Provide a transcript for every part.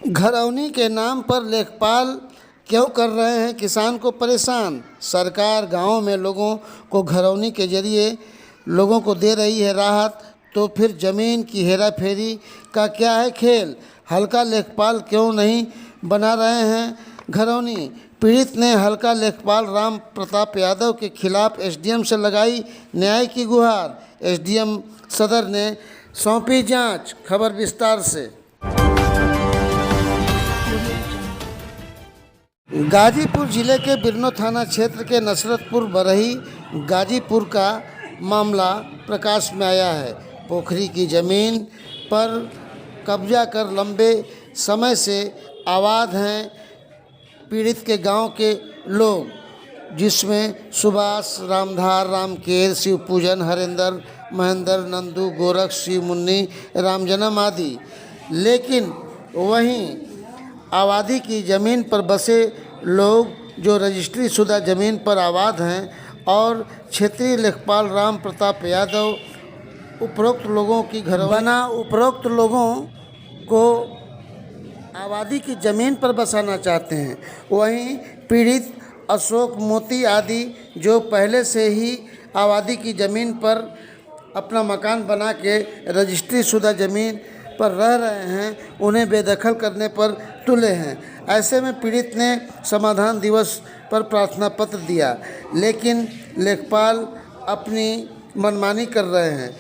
घरौनी के नाम पर लेखपाल क्यों कर रहे हैं किसान को परेशान। सरकार गाँव में लोगों को घरौनी के जरिए लोगों को दे रही है राहत, तो फिर ज़मीन की हेरा फेरी का क्या है खेल। हल्का लेखपाल क्यों नहीं बना रहे हैं घरौनी। पीड़ित ने हल्का लेखपाल राम प्रताप यादव के खिलाफ एसडीएम से लगाई न्याय की गुहार। एसडीएम सदर ने सौंपी जांच। खबर विस्तार से। गाजीपुर जिले के बिरनो थाना क्षेत्र के नसरतपुर बरही गाजीपुर का मामला प्रकाश में आया है। पोखरी की ज़मीन पर कब्जा कर लंबे समय से आबाद हैं पीड़ित के गांव के लोग, जिसमें सुभाष, रामधार, रामकेर, शिवपूजन, हरेंद्र, महेंद्र, नंदू, गोरख, शिव मुन्नी, रामजन्म आदि। लेकिन वहीं आबादी की ज़मीन पर बसे लोग जो रजिस्ट्री शुदा ज़मीन पर आबाद हैं और क्षेत्रीय लेखपाल राम प्रताप यादव उपरोक्त लोगों की घर बना उपरोक्त लोगों को आबादी की ज़मीन पर बसाना चाहते हैं। वहीं पीड़ित अशोक, मोती आदि जो पहले से ही आबादी की ज़मीन पर अपना मकान बना के रजिस्ट्री शुदा ज़मीन पर रह रहे हैं, उन्हें बेदखल करने पर तुले हैं। ऐसे में पीड़ित ने समाधान दिवस पर प्रार्थना पत्र दिया, लेकिन लेखपाल अपनी मनमानी कर रहे हैं।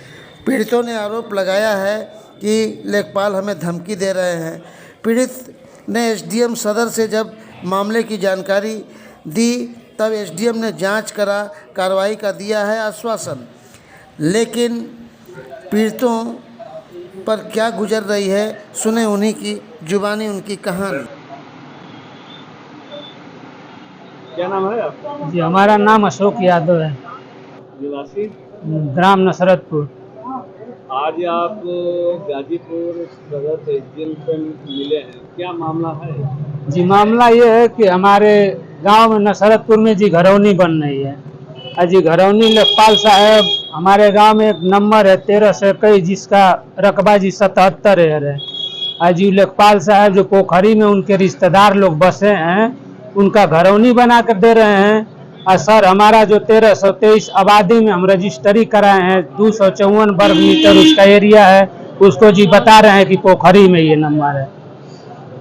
पीड़ितों ने आरोप लगाया है कि लेखपाल हमें धमकी दे रहे हैं। पीड़ित ने एसडीएम सदर से जब मामले की जानकारी दी, तब एसडीएम ने जांच करा कार्रवाई का दिया है आश्वासन। लेकिन पीड़ितों पर क्या गुजर रही है, सुने उन्हीं की जुबानी उनकी कहानी। क्या नाम है आपका? जी, हमारा नाम अशोक यादव है, निवासी ग्राम नसरतपुर। आज आप गाजीपुर सदर से एसडीएम से मिले हैं, क्या मामला है? जी, मामला ये है कि हमारे गांव में नसरतपुर में जी घरौनी बन रही है। जी घरौनी लेखपाल साहब, हमारे गांव में एक नंबर है 1321 जिसका रकबा जी 77 है। जी लेखपाल साहब जो पोखरी में उनके रिश्तेदार लोग बसे हैं, उनका घरौनी बना कर दे रहे हैं। और सर हमारा जो 1323 आबादी में हम रजिस्ट्री कराए हैं, 254 वर्ग मीटर उसका एरिया है, उसको जी बता रहे हैं कि पोखरी में ये नंबर है।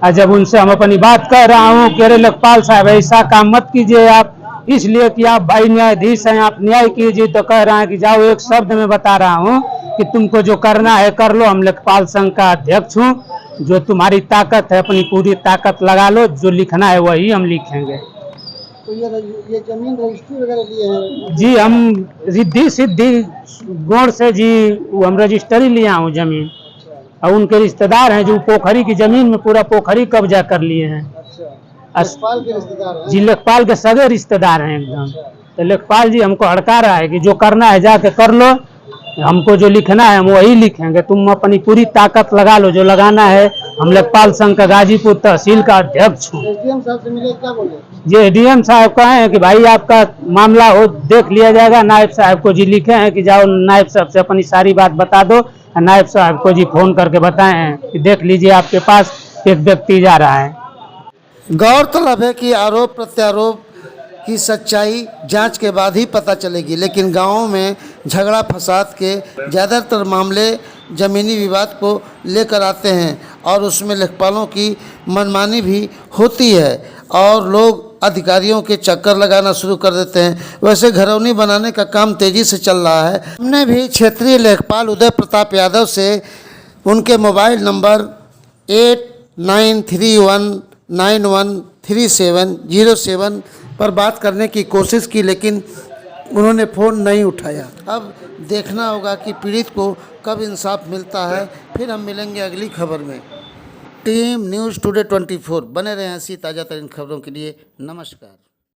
और जब उनसे हम अपनी बात कर रहा हूँ कि अरे लेखपाल साहब ऐसा काम मत कीजिए आप, इसलिए कि आप भाई न्यायाधीश हैं, आप न्याय कीजिए, तो कह रहे हैं कि जाओ एक शब्द में बता रहा हूँ कि तुमको जो करना है कर लो, हम लेखपाल संघ का अध्यक्ष हूँ, जो तुम्हारी ताकत है अपनी पूरी ताकत लगा लो, जो लिखना है वही हम लिखेंगे। तो ये जमीन रजिस्ट्री वगैरह लिए हैं? जी हम रिद्धि सिद्धि गौड़ से जी हम रजिस्ट्री लिया हूँ जमीन, और उनके रिश्तेदार हैं जो पोखरी की जमीन में पूरा पोखरी कब्जा कर लिए हैं। लेखपाल के रिश्तेदार हैं? जी लेखपाल के सगे रिश्तेदार हैं एकदम। तो लेखपाल जी हमको हड़का रहा है कि जो करना है जाके कर लो, हमको जो लिखना है हम वही लिखेंगे, तुम अपनी पूरी ताकत लगा लो जो लगाना है। हम लेखपाल संघ का गाजीपुर तहसील का अध्यक्ष हूँ। एसडीएम साहब से मिले, क्या बोले? जी एसडीएम साहब कहे हैं कि भाई आपका मामला हो देख लिया जाएगा। नायब साहब को जी लिखे हैं कि जाओ नायब साहब से अपनी सारी बात बता दो। नायब साहब को जी फोन करके बताए हैं कि देख लीजिए आपके पास एक व्यक्ति जा रहा है। गौरतलब है कि आरोप प्रत्यारोप की सच्चाई जांच के बाद ही पता चलेगी, लेकिन गांवों में झगड़ा फसाद के ज़्यादातर मामले ज़मीनी विवाद को लेकर आते हैं और उसमें लेखपालों की मनमानी भी होती है और लोग अधिकारियों के चक्कर लगाना शुरू कर देते हैं। वैसे घरौनी बनाने का काम तेज़ी से चल रहा है। हमने भी क्षेत्रीय लेखपाल उदय प्रताप यादव से उनके मोबाइल नंबर 8931913707 पर बात करने की कोशिश की, लेकिन उन्होंने फ़ोन नहीं उठाया। अब देखना होगा कि पीड़ित को कब इंसाफ मिलता है। फिर हम मिलेंगे अगली खबर में। टीम न्यूज़ टुडे 24 बने रहें ऐसी ताज़ा तरीन खबरों के लिए। नमस्कार।